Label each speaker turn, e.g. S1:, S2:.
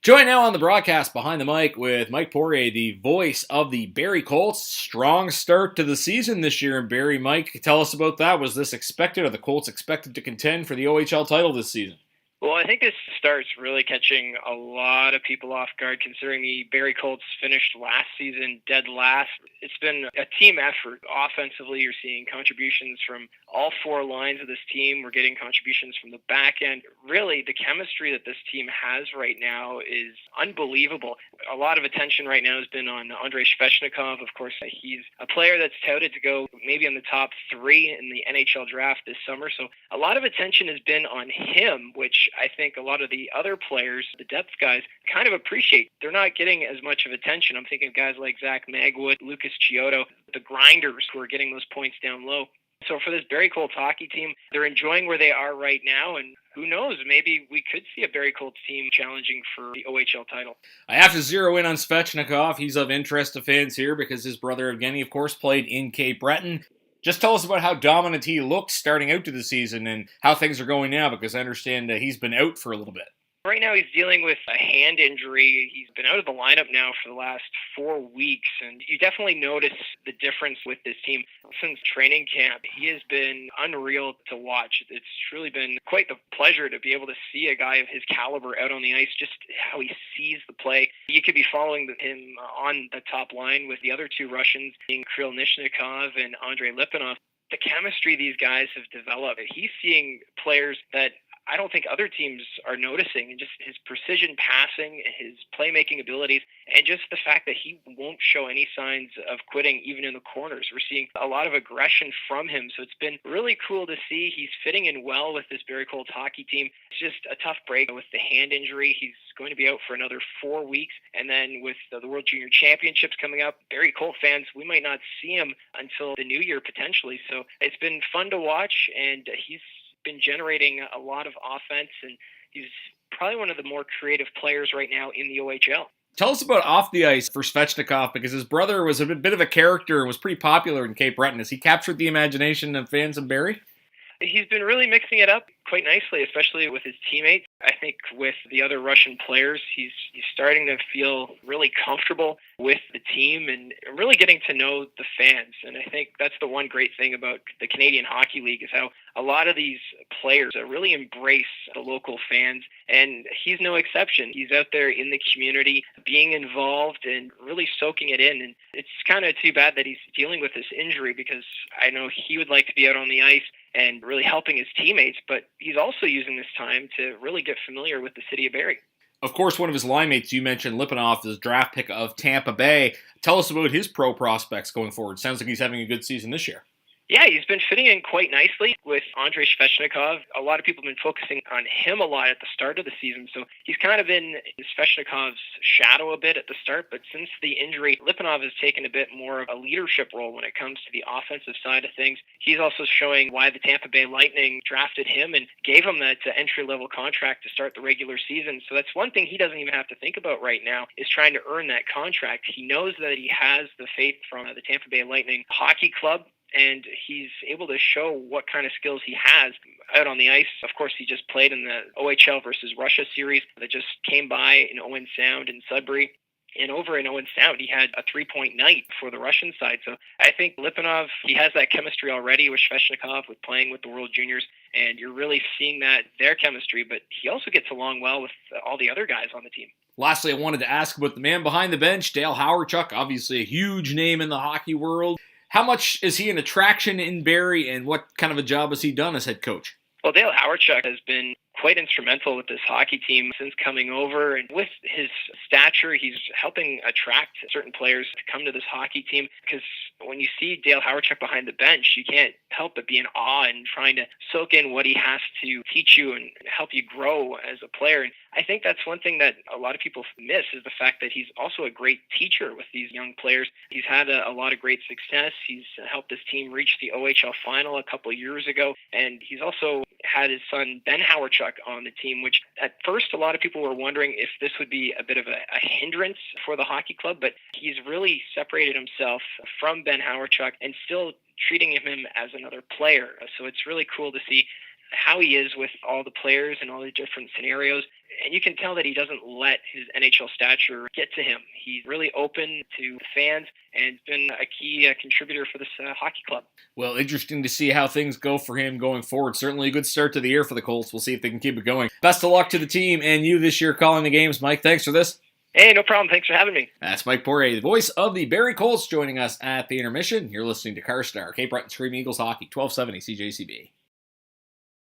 S1: Join now on the broadcast behind the mic with Mike Poirier, the voice of the Barrie Colts. Strong start to the season this year in Barrie. Mike, tell us about that. Was this expected? Are the Colts expected to contend for the OHL title this season?
S2: Well, I think this starts really catching a lot of people off guard considering the Barrie Colts finished last season dead last. It's been a team effort. Offensively, you're seeing contributions from all four lines of this team. We're getting contributions from the back end. Really, the chemistry that this team has right now is unbelievable. A lot of attention right now has been on Andrei Svechnikov. Of course, he's a player that's touted to go maybe in the top three in the NHL draft this summer. So a lot of attention has been on him, which I think a lot of the other players, the depth guys, kind of appreciate. They're not getting as much of attention. I'm thinking of guys like Zach Magwood, Lucas Chiodo, the grinders who are getting those points down low. So for this Barrie Colts hockey team, they're enjoying where they are right now, and who knows, maybe we could see a Barrie Colts team challenging for the OHL title.
S1: I have to zero in on Svechnikov. He's of interest to fans here because his brother Evgeny, of course, played in Cape Breton. Just tell us about how dominant he looked starting out to the season and how things are going now, because I understand he's been out for a little bit.
S2: Right now, he's dealing with a hand injury. He's been out of the lineup now for the last 4 weeks, and you definitely notice the difference with this team. Since training camp, he has been unreal to watch. It's truly been quite the pleasure to be able to see a guy of his caliber out on the ice, just how he sees the play. You could be following him on the top line with the other two Russians, being Kirill Nishnikov and Andrei Lipanov. The chemistry these guys have developed, he's seeing players that I don't think other teams are noticing, and just his precision passing, his playmaking abilities, and just the fact that he won't show any signs of quitting even in the corners. We're seeing a lot of aggression from him, so it's been really cool to see. He's fitting in well with this Barrie Colts hockey team. It's just a tough break with the hand injury. He's going to be out for another 4 weeks, and then with the World Junior Championships coming up, Barrie Colt fans, we might not see him until the new year potentially. So it's been fun to watch, and he's been generating a lot of offense, and he's probably one of the more creative players right now in the OHL.
S1: Tell us about off the ice for Svechnikov, because his brother was a bit of a character and was pretty popular in Cape Breton. Has he captured the imagination of fans of Barrie?
S2: He's been really mixing it up quite nicely, especially with his teammates. I think with the other Russian players, he's starting to feel really comfortable with the team and really getting to know the fans. And I think that's the one great thing about the Canadian Hockey League is how a lot of these players really embrace the local fans. And he's no exception. He's out there in the community, being involved and really soaking it in. And it's kind of too bad that he's dealing with this injury, because I know he would like to be out on the ice and really helping his teammates, but he's also using this time to really get familiar with the city of Barrie.
S1: Of course, one of his line mates, you mentioned Lipanov, is draft pick of Tampa Bay. Tell us about his pro prospects going forward. Sounds like he's having a good season this year.
S2: Yeah, he's been fitting in quite nicely with Andrei Svechnikov. A lot of people have been focusing on him a lot at the start of the season, so he's kind of in Svechnikov's shadow a bit at the start, but since the injury, Lipanov has taken a bit more of a leadership role when it comes to the offensive side of things. He's also showing why the Tampa Bay Lightning drafted him and gave him that entry-level contract to start the regular season. So that's one thing he doesn't even have to think about right now, is trying to earn that contract. He knows that he has the faith from the Tampa Bay Lightning Hockey Club, and he's able to show what kind of skills he has out on the ice. Of course, he just played in the OHL versus Russia series that just came by in Owen Sound in Sudbury. And over in Owen Sound, he had a 3-point night for the Russian side. So I think Lipanov, he has that chemistry already with Svechnikov, with playing with the World Juniors, and you're really seeing that, their chemistry, but he also gets along well with all the other guys on the team.
S1: Lastly, I wanted to ask about the man behind the bench, Dale Hawerchuk, obviously a huge name in the hockey world. How much is he an attraction in Barrie, and what kind of a job has he done as head coach?
S2: Well, Dale Hawerchuk has been quite instrumental with this hockey team since coming over, and with his stature, he's helping attract certain players to come to this hockey team, because when you see Dale Hawerchuk behind the bench, you can't help but be in awe and trying to soak in what he has to teach you and help you grow as a player. And I think that's one thing that a lot of people miss, is the fact that he's also a great teacher with these young players. He's had a lot of great success. He's helped his team reach the OHL final a couple of years ago, and he's also had his son Ben Hawerchuk on the team, which at first a lot of people were wondering if this would be a bit of a hindrance for the hockey club, but he's really separated himself from Ben Hawerchuk and still treating him as another player. So it's really cool to see how he is with all the players and all the different scenarios. and you can tell that he doesn't let his NHL stature get to him. He's really open to fans and been a key contributor for this hockey club.
S1: Well, interesting to see how things go for him going forward. Certainly a good start to the year for the Colts. We'll see if they can keep it going. Best of luck to the team and you this year calling the games, Mike. Thanks for this.
S2: Hey, no problem. Thanks for having me.
S1: That's Mike Poirier, the voice of the Barrie Colts, joining us at the intermission. You're listening to Carstar, Cape Breton Scream Eagles Hockey, 1270 CJCB.